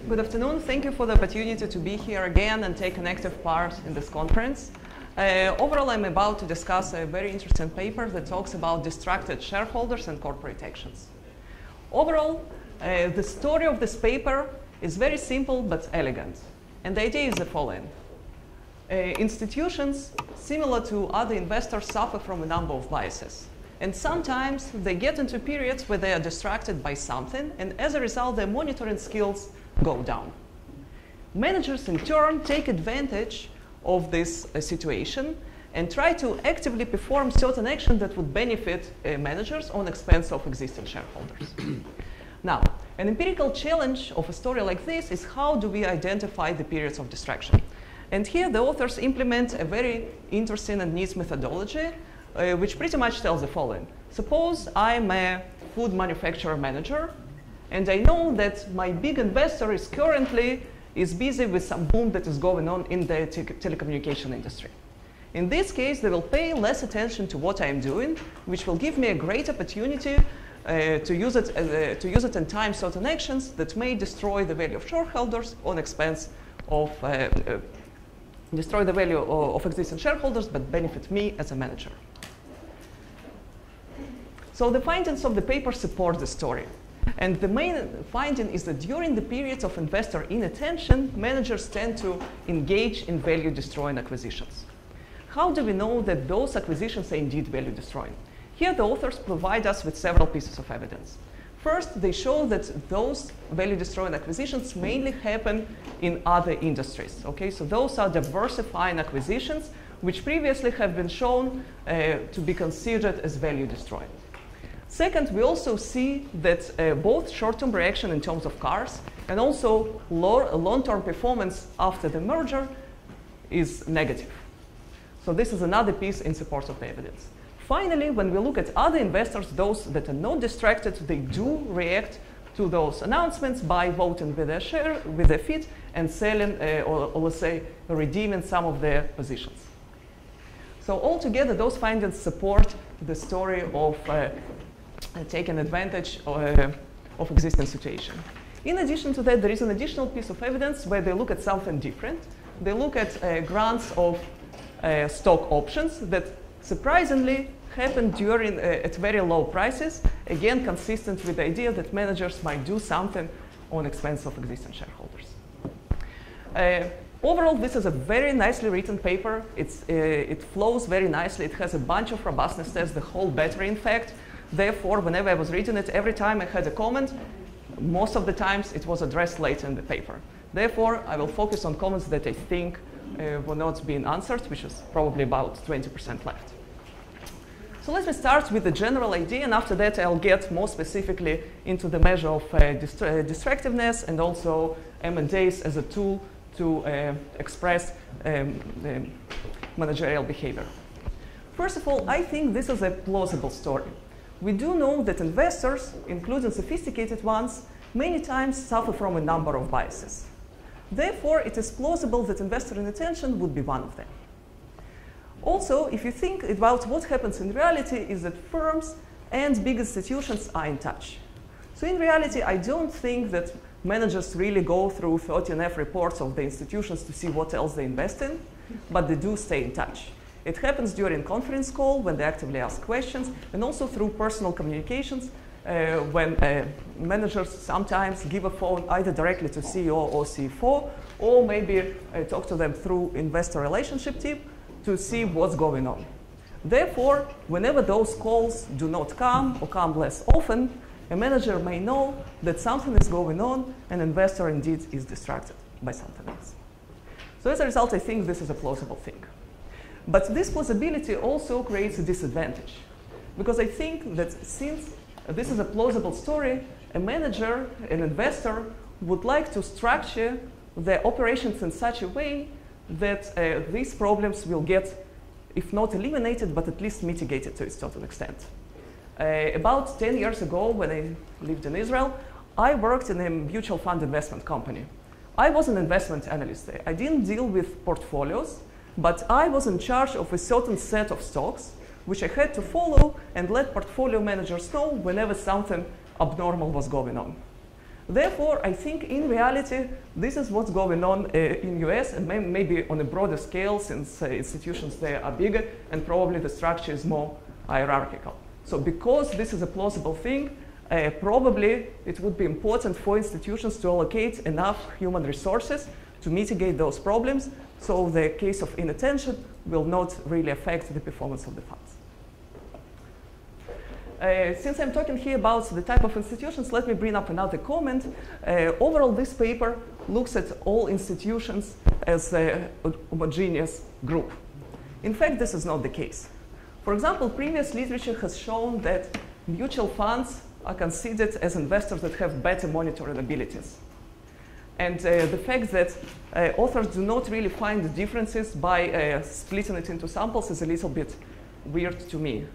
Good afternoon. Thank you for the opportunity to be here again and take an active part in this conference. Overall, I'm about to discuss a very interesting paper that talks about distracted shareholders and corporate actions. Overall, the story of this paper is very simple but elegant. And the idea is the following. Institutions, similar to other investors, suffer from a number of biases. And sometimes they get into periods where they are distracted by something, and as a result, their monitoring skills go down. Managers, in turn, take advantage of this situation and try to actively perform certain actions that would benefit managers on expense of existing shareholders. Now, an empirical challenge of a story like this is how do we identify the periods of distraction? And here the authors implement a very interesting and neat methodology which pretty much tells the following. Suppose I'm a food manufacturer manager, and I know that my big investor is currently busy with some boom that is going on in the telecommunication industry. In this case, they will pay less attention to what I'm doing, which will give me a great opportunity to use it and time certain actions that may destroy the value of shareholders on expense of destroy the value of existing shareholders, but benefit me as a manager. So the findings of the paper support the story. And the main finding is that during the periods of investor inattention, managers tend to engage in value-destroying acquisitions. How do we know that those acquisitions are indeed value-destroying? Here, the authors provide us with several pieces of evidence. First, they show that those value-destroying acquisitions mainly happen in other industries. Okay? So those are diversifying acquisitions, which previously have been shown to be considered as value-destroying. Second, we also see that both short-term reaction in terms of cars and also long-term performance after the merger is negative. So this is another piece in support of the evidence. Finally, when we look at other investors, those that are not distracted, they do react to those announcements by voting with their share, with their feet, and selling or let's say redeeming some of their positions. So altogether, those findings support the story of taking advantage of existing situation. In addition to that, there is an additional piece of evidence where they look at something different. They look at grants of stock options that surprisingly happen during at very low prices, again consistent with the idea that managers might do something on expense of existing shareholders. Overall, this is a very nicely written paper. It flows very nicely. It has a bunch of robustness tests, the whole battery, in fact. Therefore, whenever I was reading it, every time I had a comment, most of the times it was addressed later in the paper. Therefore, I will focus on comments that I think were not being answered, which is probably about 20% left. So let me start with the general idea, and after that I'll get more specifically into the measure of distractiveness and also M&As as a tool to express managerial behavior. First of all, I think this is a plausible story. We do know that investors, including sophisticated ones, many times suffer from a number of biases. Therefore, it is plausible that investor inattention would be one of them. Also, if you think about what happens in reality, is that firms and big institutions are in touch. So in reality, I don't think that managers really go through 13F reports of the institutions to see what else they invest in, but they do stay in touch. It happens during conference call when they actively ask questions, and also through personal communications when managers sometimes give a phone either directly to CEO or CFO, or maybe talk to them through investor relationship team to see what's going on. Therefore, whenever those calls do not come or come less often, a manager may know that something is going on, and an investor indeed is distracted by something else. So as a result, I think this is a plausible thing. But this plausibility also creates a disadvantage, because I think that since this is a plausible story, a manager, an investor, would like to structure their operations in such a way that these problems will get, if not eliminated, but at least mitigated to a certain extent. About 10 years ago, when I lived in Israel, I worked in a mutual fund investment company. I was an investment analyst there. I didn't deal with portfolios, but I was in charge of a certain set of stocks, which I had to follow and let portfolio managers know whenever something abnormal was going on. Therefore, I think in reality, this is what's going on in US and maybe on a broader scale, since institutions there are bigger and probably the structure is more hierarchical. So because this is a plausible thing, probably it would be important for institutions to allocate enough human resources to mitigate those problems, so the case of inattention will not really affect the performance of the funds. Since I'm talking here about the type of institutions, let me bring up another comment. Overall, this paper looks at all institutions as a homogeneous group. In fact, this is not the case. For example, previous literature has shown that mutual funds are considered as investors that have better monitoring abilities. And the fact that authors do not really find the differences by splitting it into samples is a little bit weird to me.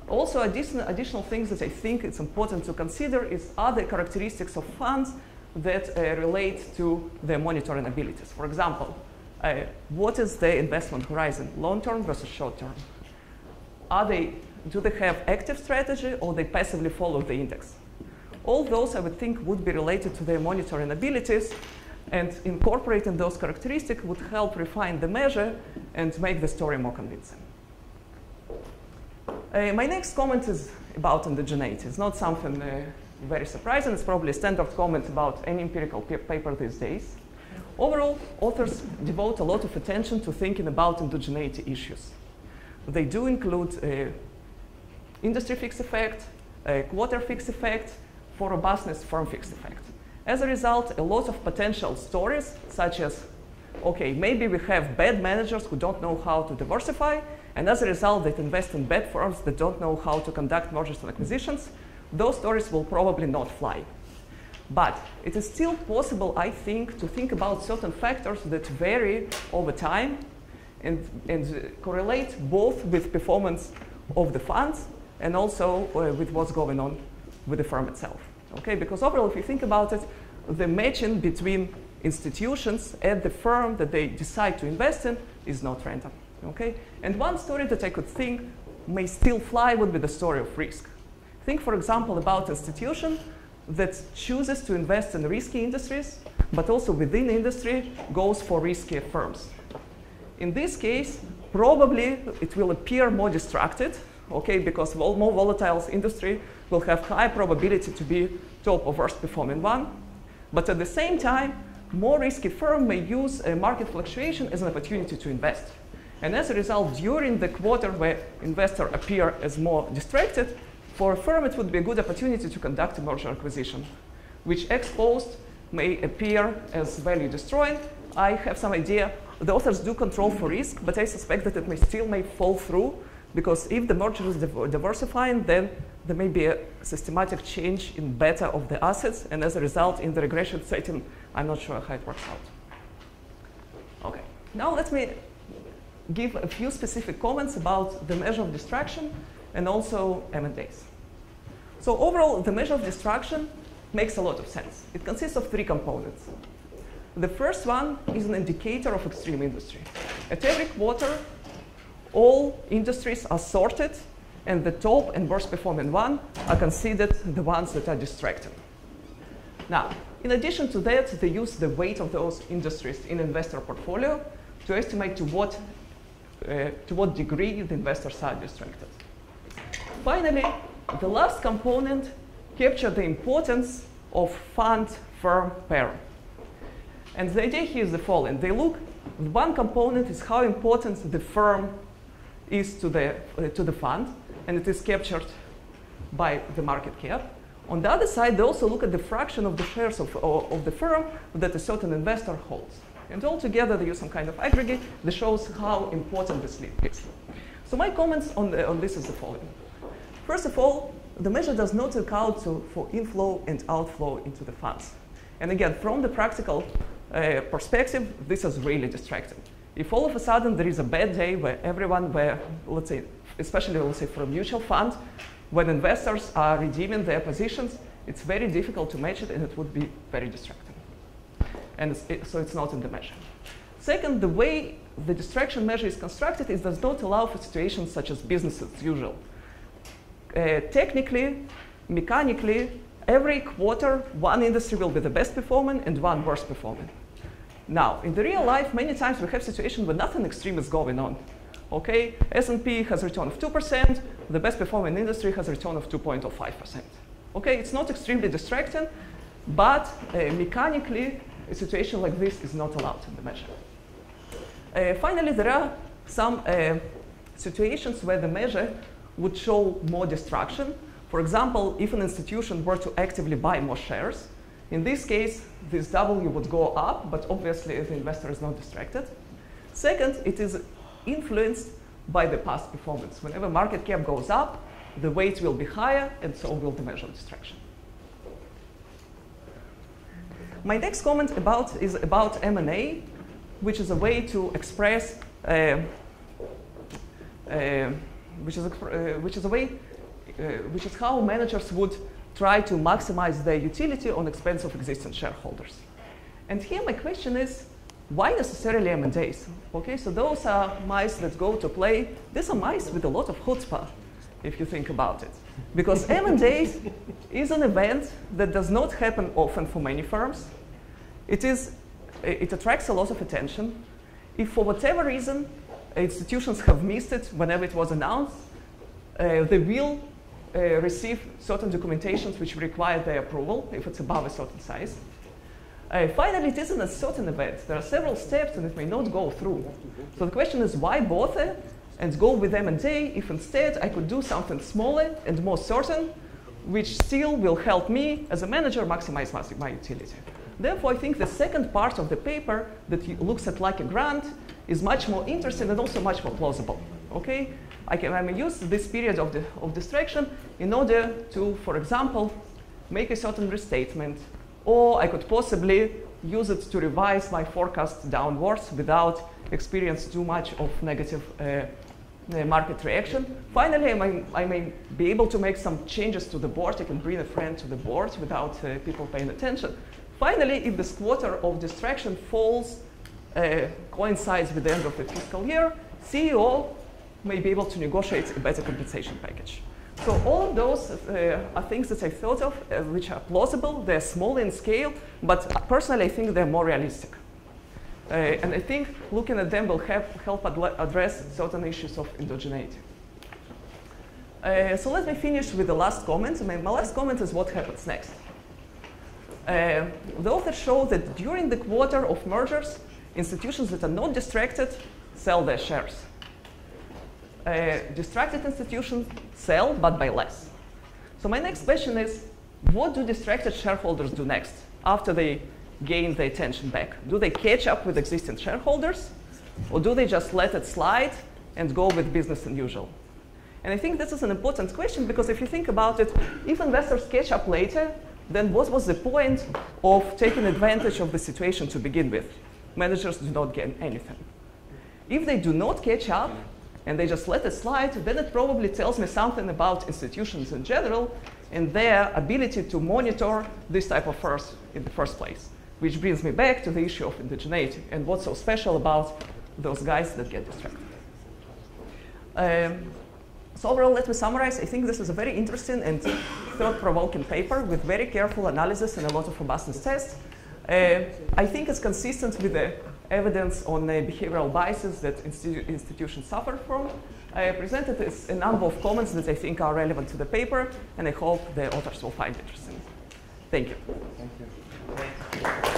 Also, additional things that I think it's important to consider is other characteristics of funds that relate to their monitoring abilities. For example, what is the investment horizon, long-term versus short-term? Do they have active strategy or they passively follow the index? All those I would think would be related to their monitoring abilities, and incorporating those characteristics would help refine the measure and make the story more convincing. My next comment is about indigeneity. It's not something very surprising. It's probably a standard comment about any empirical paper these days. Overall, authors devote a lot of attention to thinking about indigeneity issues. They do include industry fixed effect, quarter fixed effect, for robustness firm fixed effect. As a result, a lot of potential stories, such as, okay, maybe we have bad managers who don't know how to diversify, and as a result, they invest in bad firms that don't know how to conduct mergers and acquisitions. Those stories will probably not fly. But it is still possible, I think, to think about certain factors that vary over time and correlate both with performance of the funds and also with what's going on with the firm itself. Okay? Because overall, if you think about it, the matching between institutions and the firm that they decide to invest in is not random. Okay? And one story that I could think may still fly would be the story of risk. Think, for example, about an institution that chooses to invest in risky industries, but also within the industry goes for riskier firms. In this case, probably it will appear more distracted, okay, because more volatile industry will have high probability to be top or worst performing one. But at the same time, more risky firm may use a market fluctuation as an opportunity to invest. And as a result, during the quarter where investors appear as more distracted, for a firm it would be a good opportunity to conduct a merger acquisition, which ex post may appear as value destroying. I have some idea. The authors do control for risk, but I suspect that it still may fall through, because if the merger is diversifying, then there may be a systematic change in beta of the assets, and as a result, in the regression setting, I'm not sure how it works out. Okay, now let me give a few specific comments about the measure of distraction and also M&As. So overall, the measure of distraction makes a lot of sense. It consists of three components. The first one is an indicator of extreme industry. At every quarter, all industries are sorted, and the top and worst performing one are considered the ones that are distracting. Now, in addition to that, they use the weight of those industries in investor portfolio to estimate to what degree the investors are distracted. Finally, the last component captures the importance of fund-firm pair. And the idea here is the following. They look, one component is how important the firm is to the fund, and it is captured by the market cap. On the other side, they also look at the fraction of the shares of the firm that a certain investor holds. And altogether, they use some kind of aggregate that shows how important this lead is. So my comments on this is the following. First of all, the measure does not account for inflow and outflow into the funds. And again, from the practical perspective, this is really distracting. If all of a sudden there is a bad day where everyone, let's say, especially let's say for a mutual fund, when investors are redeeming their positions, it's very difficult to match it, and it would be very distracting. And so it's not in the measure. Second, the way the distraction measure is constructed, it does not allow for situations such as business as usual. Technically, mechanically, every quarter, one industry will be the best performing and one worst performing. Now, in the real life, many times we have situations where nothing extreme is going on. Okay, S&P has a return of 2%, the best performing industry has a return of 2.05%. Okay, it's not extremely distracting, but mechanically, a situation like this is not allowed in the measure. Finally, there are some situations where the measure would show more distraction. For example, if an institution were to actively buy more shares, in this case, this W would go up, but obviously the investor is not distracted. Second, it is influenced by the past performance. Whenever market cap goes up, the weight will be higher, and so will the measure of distraction. My next comment is about M&A, which is a way to express, which is how managers would try to maximize their utility on expense of existing shareholders. And here my question is, why necessarily M&As? Okay, so those are mice that go to play. These are mice with a lot of chutzpah, if you think about it. Because M&A is an event that does not happen often for many firms. It attracts a lot of attention. If for whatever reason institutions have missed it whenever it was announced, they will receive certain documentations which require their approval if it's above a certain size. Finally, it isn't a certain event. There are several steps and it may not go through. So the question is, why bother and go with M&A if instead I could do something smaller and more certain, which still will help me as a manager maximize my utility. Therefore, I think the second part of the paper that looks at like a grant is much more interesting and also much more plausible. Okay? I may use this period of distraction in order to, for example, make a certain restatement, or I could possibly use it to revise my forecast downwards without experiencing too much of negative market reaction. Finally, I may be able to make some changes to the board. I can bring a friend to the board without people paying attention. Finally, if this quarter of distraction coincides with the end of the fiscal year, CEO may be able to negotiate a better compensation package. So all of those are things that I thought of, which are plausible. They're small in scale, but personally, I think they're more realistic. And I think looking at them will help address certain issues of endogeneity. So let me finish with the last comment. My last comment is what happens next. The authors show that during the quarter of mergers, institutions that are not distracted sell their shares. Distracted institutions sell, but by less. So my next question is, what do distracted shareholders do next after they gain their attention back? Do they catch up with existing shareholders, or do they just let it slide and go with business as usual? And I think this is an important question, because if you think about it, if investors catch up later, then what was the point of taking advantage of the situation to begin with? Managers do not gain anything. If they do not catch up, and they just let it slide, then it probably tells me something about institutions in general and their ability to monitor this type of first in the first place. Which brings me back to the issue of indigeneity and what's so special about those guys that get distracted. So overall, let me summarize. I think this is a very interesting and thought-provoking paper with very careful analysis and a lot of robustness tests. I think it's consistent with the evidence on behavioral biases that institutions suffer from. I presented a number of comments that I think are relevant to the paper, and I hope the authors will find interesting. Thank you. Thank you.